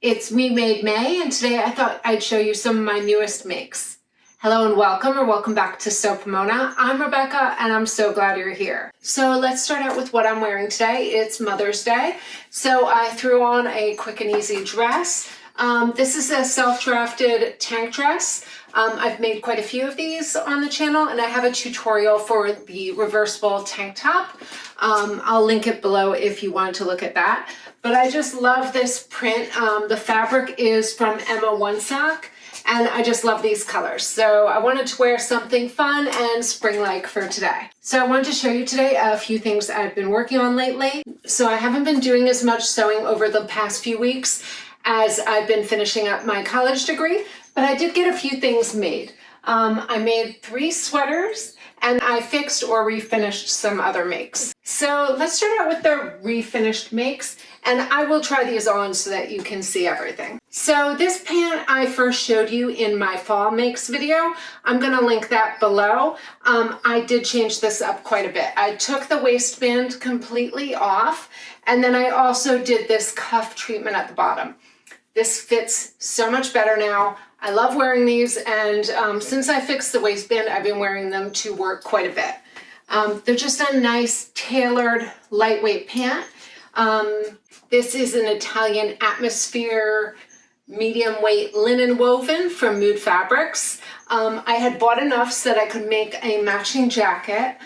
It's Me Made May, and today I thought I'd show you some of my newest makes. Hello and welcome, or welcome back to Sew Pomona. I'm Rebecca and I'm so glad you're here. So let's start out with what I'm wearing today. It's Mother's Day, so I threw on a quick and easy dress. This is a self-drafted tank dress. I've made quite a few of these on the channel, and I have a tutorial for the reversible tank top. I'll link it below if you want to look at that. But I just love this print. The fabric is from Emma One Sock, and I just love these colors. So I wanted to wear something fun and spring-like for today. So I wanted to show you today a few things I've been working on lately. So I haven't been doing as much sewing over the past few weeks as I've been finishing up my college degree, but I did get a few things made. I made 3 sweaters, and I fixed or refinished some other makes. So let's start out with the refinished makes, and I will try these on so that you can see everything. So this pant I first showed you in my fall makes video. I'm gonna link that below. I did change this up quite a bit. I took the waistband completely off, and then I also did this cuff treatment at the bottom. This fits so much better now. I love wearing these, and since I fixed the waistband, I've been wearing them to work quite a bit. They're just a nice tailored lightweight pant. This is an Italian atmosphere medium weight linen woven from Mood Fabrics. I had bought enough so that I could make a matching jacket.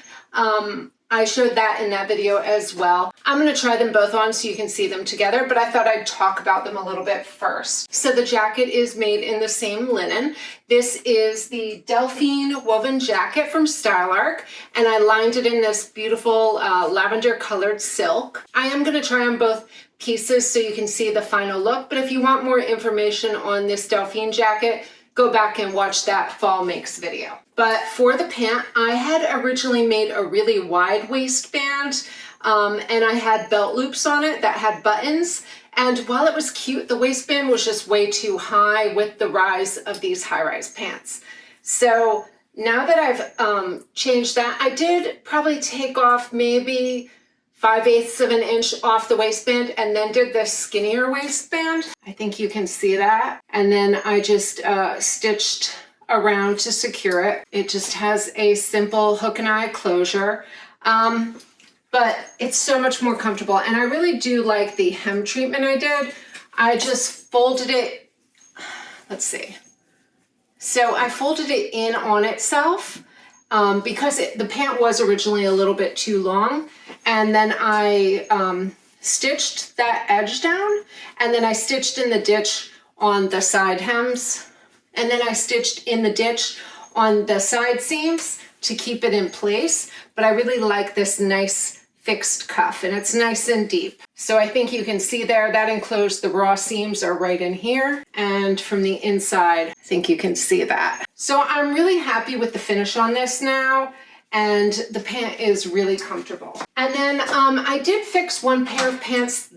I showed that in that video as well. I'm going to try them both on so you can see them together, but I thought I'd talk about them a little bit first. So the jacket is made in the same linen. This is the Delphine woven jacket from Style Arc, and I lined it in this beautiful lavender colored silk. I am going to try on both pieces so you can see the final look, but if you want more information on this Delphine jacket, go back and watch that fall makes video. But for the pant, I had originally made a really wide waistband, and I had belt loops on it that had buttons. And while it was cute, the waistband was just way too high with the rise of these high-rise pants. So now that I've changed that, I did probably take off maybe 5/8 of an inch off the waistband and then did the skinnier waistband. I think you can see that. And then I just stitched around to secure it. It just has a simple hook and eye closure, but it's so much more comfortable. And I really do like the hem treatment I did. I just folded it, let's see. So I folded it in on itself because the pant was originally a little bit too long. And then I stitched that edge down, and then I stitched in the ditch on the side hems, and then I stitched in the ditch on the side seams to keep it in place. But I really like this nice fixed cuff, and it's nice and deep. So I think you can see there that enclosed the raw seams are right in here, and from the inside, I think you can see that. So I'm really happy with the finish on this now, and the pant is really comfortable. And then I did fix one pair of pants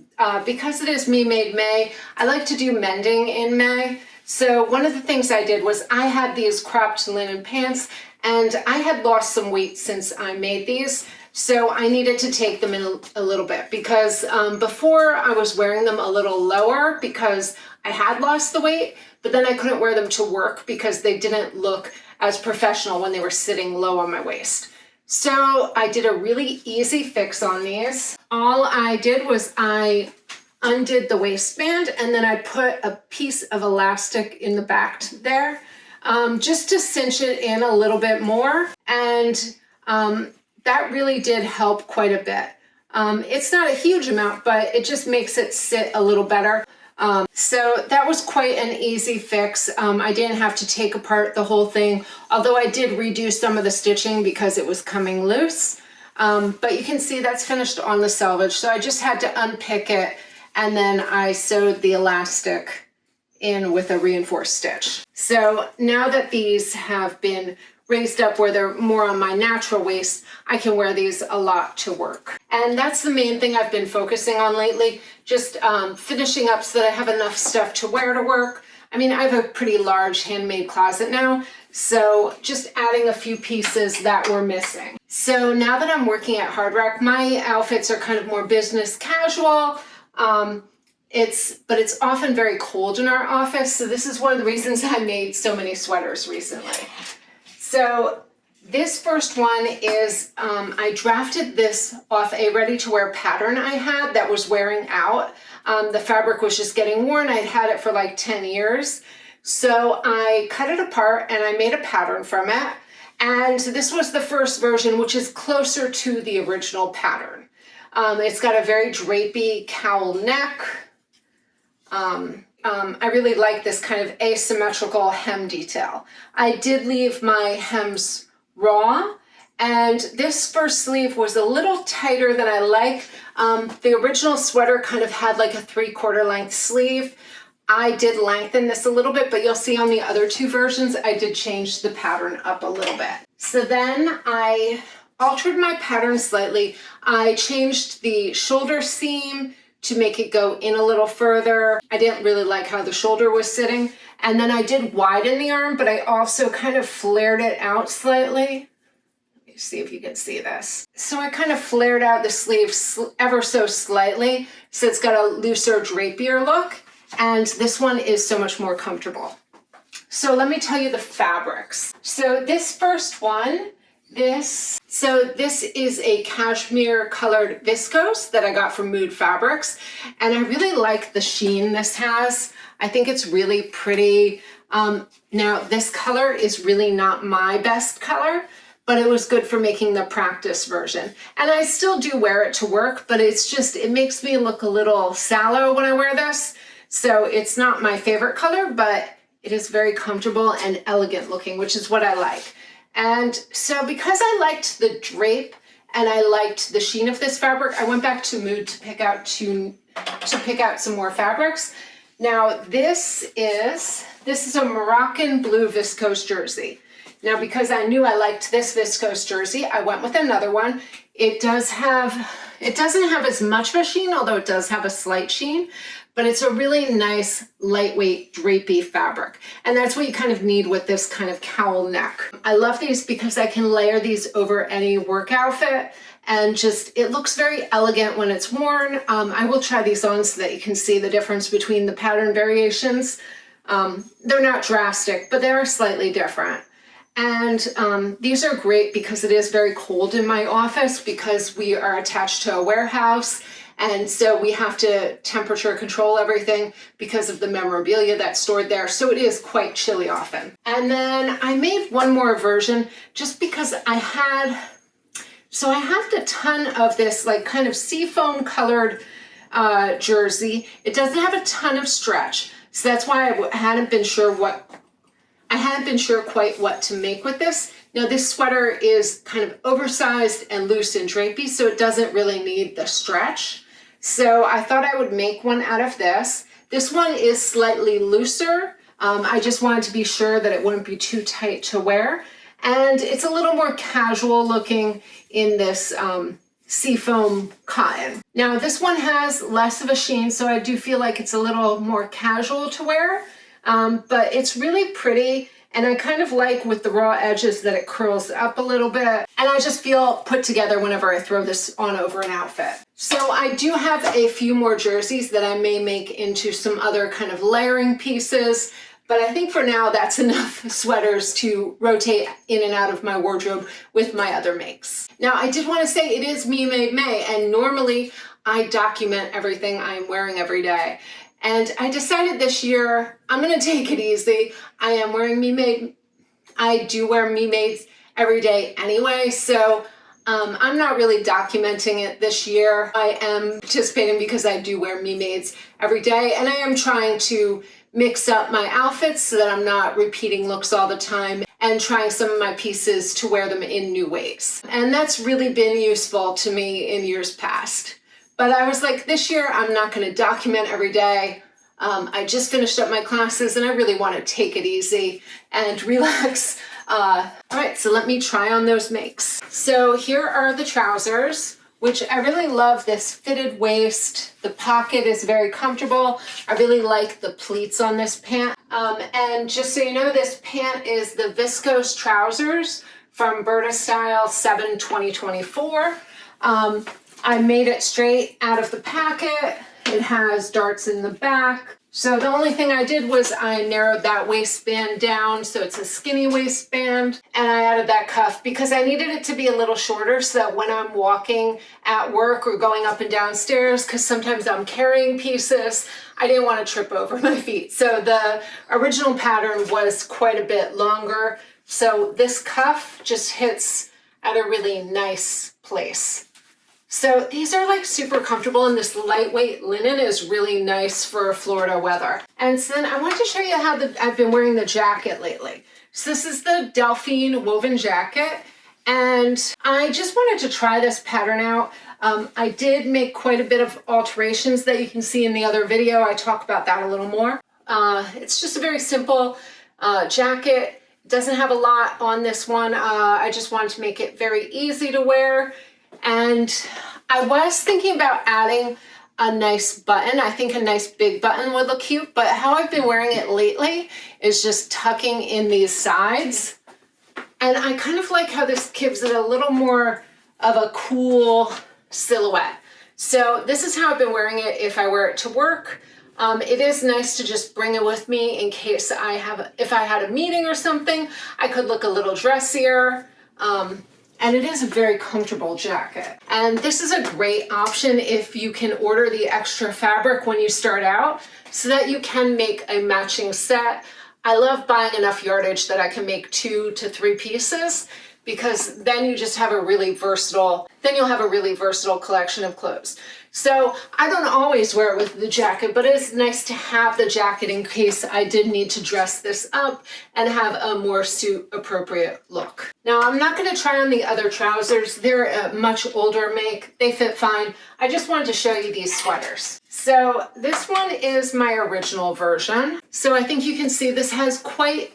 because it is Me Made May. I like to do mending in May. So one of the things I did was I had these cropped linen pants, and I had lost some weight since I made these. So I needed to take them in a little bit because before I was wearing them a little lower because I had lost the weight, but then I couldn't wear them to work because they didn't look as professional when they were sitting low on my waist. So I did a really easy fix on these. All I did was I undid the waistband, and then I put a piece of elastic in the back there just to cinch it in a little bit more. And that really did help quite a bit. It's not a huge amount, but it just makes it sit a little better. So that was quite an easy fix. I didn't have to take apart the whole thing, although I did redo some of the stitching because it was coming loose. But you can see that's finished on the selvage. So I just had to unpick it, and then I sewed the elastic in with a reinforced stitch. So now that these have been raised up where they're more on my natural waist, I can wear these a lot to work. And that's the main thing I've been focusing on lately, just finishing up so that I have enough stuff to wear to work. I mean, I have a pretty large handmade closet now, so just adding a few pieces that were missing. So now that I'm working at Hard Rock, my outfits are kind of more business casual. but it's often very cold in our office. So this is one of the reasons I made so many sweaters recently. So this first one is, I drafted this off a ready-to-wear pattern I had that was wearing out. The fabric was just getting worn. I'd had it for like 10 years. So I cut it apart and I made a pattern from it. And this was the first version, which is closer to the original pattern. It's got a very drapey cowl neck. I really like this kind of asymmetrical hem detail. I did leave my hems raw, and this first sleeve was a little tighter than I like. The original sweater kind of had like a 3/4 length sleeve. I did lengthen this a little bit, but you'll see on the other two versions, I did change the pattern up a little bit. So then I altered my pattern slightly. I changed the shoulder seam to make it go in a little further. I didn't really like how the shoulder was sitting. And then I did widen the arm, but I also kind of flared it out slightly. Let me see if you can see this. So I kind of flared out the sleeve ever so slightly, so it's got a looser, drapier look. And this one is so much more comfortable. So let me tell you the fabrics. So this first one, this is a cashmere colored viscose that I got from Mood Fabrics, and I really like the sheen this has. I think it's really pretty. Now this color is really not my best color, but it was good for making the practice version. And I still do wear it to work, but it makes me look a little sallow when I wear this. So it's not my favorite color, but it is very comfortable and elegant looking, which is what I like. And so because I liked the drape and I liked the sheen of this fabric, I went back to Mood to pick out some more fabrics. Now this is a Moroccan blue viscose jersey. Now because I knew I liked this viscose jersey, I went with another one. It doesn't have as much of a sheen, although it does have a slight sheen, but it's a really nice, lightweight, drapey fabric. And that's what you kind of need with this kind of cowl neck. I love these because I can layer these over any work outfit, and it looks very elegant when it's worn. I will try these on so that you can see the difference between the pattern variations. They're not drastic, but they are slightly different. And these are great because it is very cold in my office because we are attached to a warehouse. And so we have to temperature control everything because of the memorabilia that's stored there. So it is quite chilly often. And then I made one more version just because I had a ton of this like kind of seafoam colored jersey. It doesn't have a ton of stretch. So that's why I hadn't been sure quite what to make with this. Now this sweater is kind of oversized and loose and drapey, so it doesn't really need the stretch. So I thought I would make one out of this. This one is slightly looser. I just wanted to be sure that it wouldn't be too tight to wear. And it's a little more casual looking in this seafoam cotton. Now this one has less of a sheen, so I do feel like it's a little more casual to wear. But it's really pretty, and I kind of like with the raw edges that it curls up a little bit, and I just feel put together whenever I throw this on over an outfit. So I do have a few more jerseys that I may make into some other kind of layering pieces, but I think for now that's enough sweaters to rotate in and out of my wardrobe with my other makes. Now I did want to say it is Me Made May, and normally I document everything I'm wearing every day. And I decided this year, I'm going to take it easy. I am wearing Me Made. I do wear Me Mades every day anyway, so I'm not really documenting it this year. I am participating because I do wear Me Mades every day, and I am trying to mix up my outfits so that I'm not repeating looks all the time and trying some of my pieces to wear them in new ways. And that's really been useful to me in years past. But I was like, this year, I'm not going to document every day. I just finished up my classes and I really want to take it easy and relax. All right, so let me try on those makes. So here are the trousers, which I really love this fitted waist. The pocket is very comfortable. I really like the pleats on this pant. And just so you know, this pant is the Viscose trousers from Burda Style 7/2024. I made it straight out of the packet, It has darts in the back. So the only thing I did was I narrowed that waistband down so it's a skinny waistband, and I added that cuff because I needed it to be a little shorter so that when I'm walking at work or going up and down stairs, because sometimes I'm carrying pieces, I didn't want to trip over my feet. So the original pattern was quite a bit longer. So this cuff just hits at a really nice place. So these are like super comfortable, and this lightweight linen is really nice for Florida weather. And so then I want to show you how I've been wearing the jacket lately. So this is the Delphine woven jacket, and I just wanted to try this pattern out. I did make quite a bit of alterations that you can see in the other video. I talk about that a little more. It's just a very simple jacket. It doesn't have a lot on this one. I just wanted to make it very easy to wear. And I was thinking about adding a nice button. I think a nice big button would look cute, but how I've been wearing it lately is just tucking in these sides. And I kind of like how this gives it a little more of a cool silhouette. So this is how I've been wearing it if I wear it to work. It is nice to just bring it with me in case if I had a meeting or something, I could look a little dressier. And it is a very comfortable jacket. And this is a great option if you can order the extra fabric when you start out so that you can make a matching set. I love buying enough yardage that I can make 2 to 3 pieces, because then you just have a really versatile, you'll have a really versatile collection of clothes. So I don't always wear it with the jacket, but it's nice to have the jacket in case I did need to dress this up and have a more suit appropriate look. Now I'm not going to try on the other trousers. They're a much older make. They fit fine. I just wanted to show you these sweaters. So this one is my original version. So I think you can see this has quite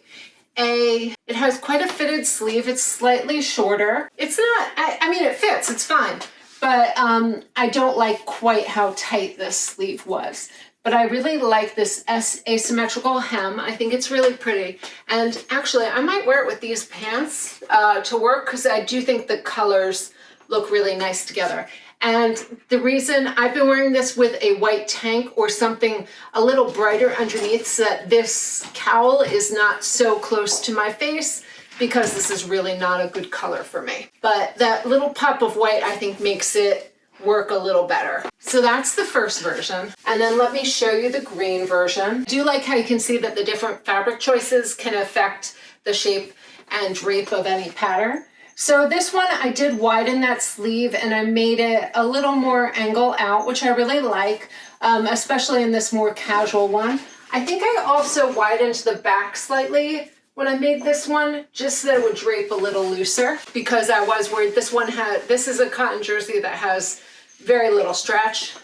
a fitted sleeve. It's slightly shorter. It's not, I mean, it fits, it's fine. But I don't like quite how tight this sleeve was. But I really like this asymmetrical hem. I think it's really pretty. And actually, I might wear it with these pants to work, because I do think the colors look really nice together. And the reason I've been wearing this with a white tank or something a little brighter underneath so that this cowl is not so close to my face, because this is really not a good color for me. But that little pop of white, I think, makes it work a little better. So that's the first version. And then let me show you the green version. I do like how you can see that the different fabric choices can affect the shape and drape of any pattern. So this one, I did widen that sleeve and I made it a little more angle out, which I really like, especially in this more casual one. I think I also widened the back slightly when I made this one, just so that it would drape a little looser, because I was worried. This is a cotton jersey that has very little stretch.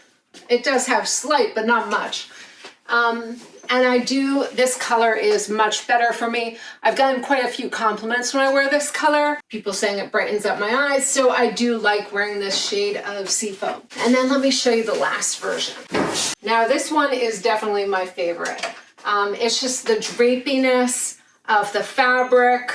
It does have slight, but not much. And this color is much better for me. I've gotten quite a few compliments when I wear this color. People saying it brightens up my eyes, so I do like wearing this shade of Seafoam. And then let me show you the last version. Now this one is definitely my favorite. It's just the drapiness of the fabric,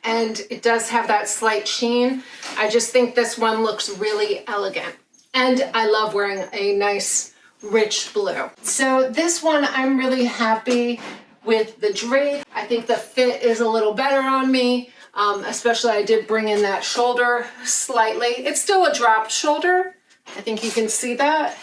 and it does have that slight sheen. I just think this one looks really elegant. And I love wearing a nice rich blue. So this one, I'm really happy with the drape. I think the fit is a little better on me, especially I did bring in that shoulder slightly. It's still a dropped shoulder. I think you can see that,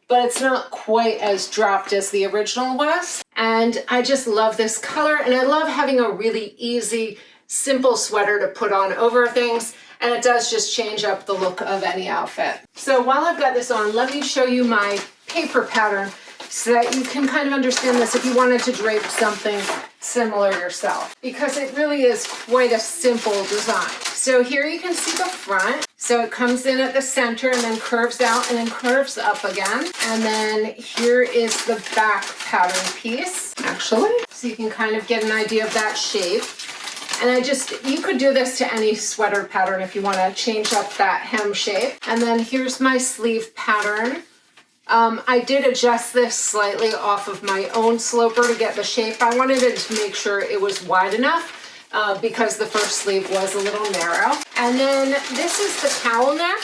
but it's not quite as dropped as the original was. And I just love this color, and I love having a really easy, simple sweater to put on over things, and it does just change up the look of any outfit. So while I've got this on, let me show you my paper pattern so that you can kind of understand this if you wanted to drape something similar yourself, because it really is quite a simple design. So here you can see the front. So it comes in at the center and then curves out and then curves up again. And then here is the back pattern piece, actually. So you can kind of get an idea of that shape. And you could do this to any sweater pattern if you want to change up that hem shape. And then here's my sleeve pattern. I did adjust this slightly off of my own sloper to get the shape. I wanted it to make sure it was wide enough because the first sleeve was a little narrow. And then this is the cowl neck.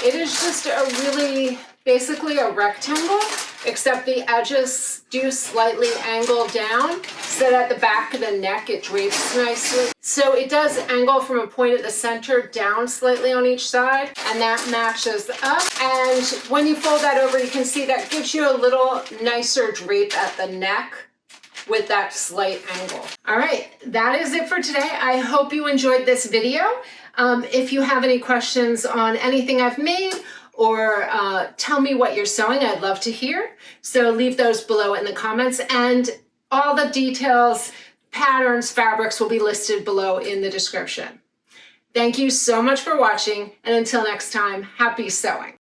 It is just a really basically a rectangle, except the edges do slightly angle down so that at the back of the neck it drapes nicely. So it does angle from a point at the center down slightly on each side, and that matches up. And when you fold that over, you can see that gives you a little nicer drape at the neck with that slight angle. All right, that is it for today. I hope you enjoyed this video. If you have any questions on anything I've made, or tell me what you're sewing, I'd love to hear. So leave those below in the comments, and all the details, patterns, fabrics will be listed below in the description. Thank you so much for watching, and until next time, happy sewing.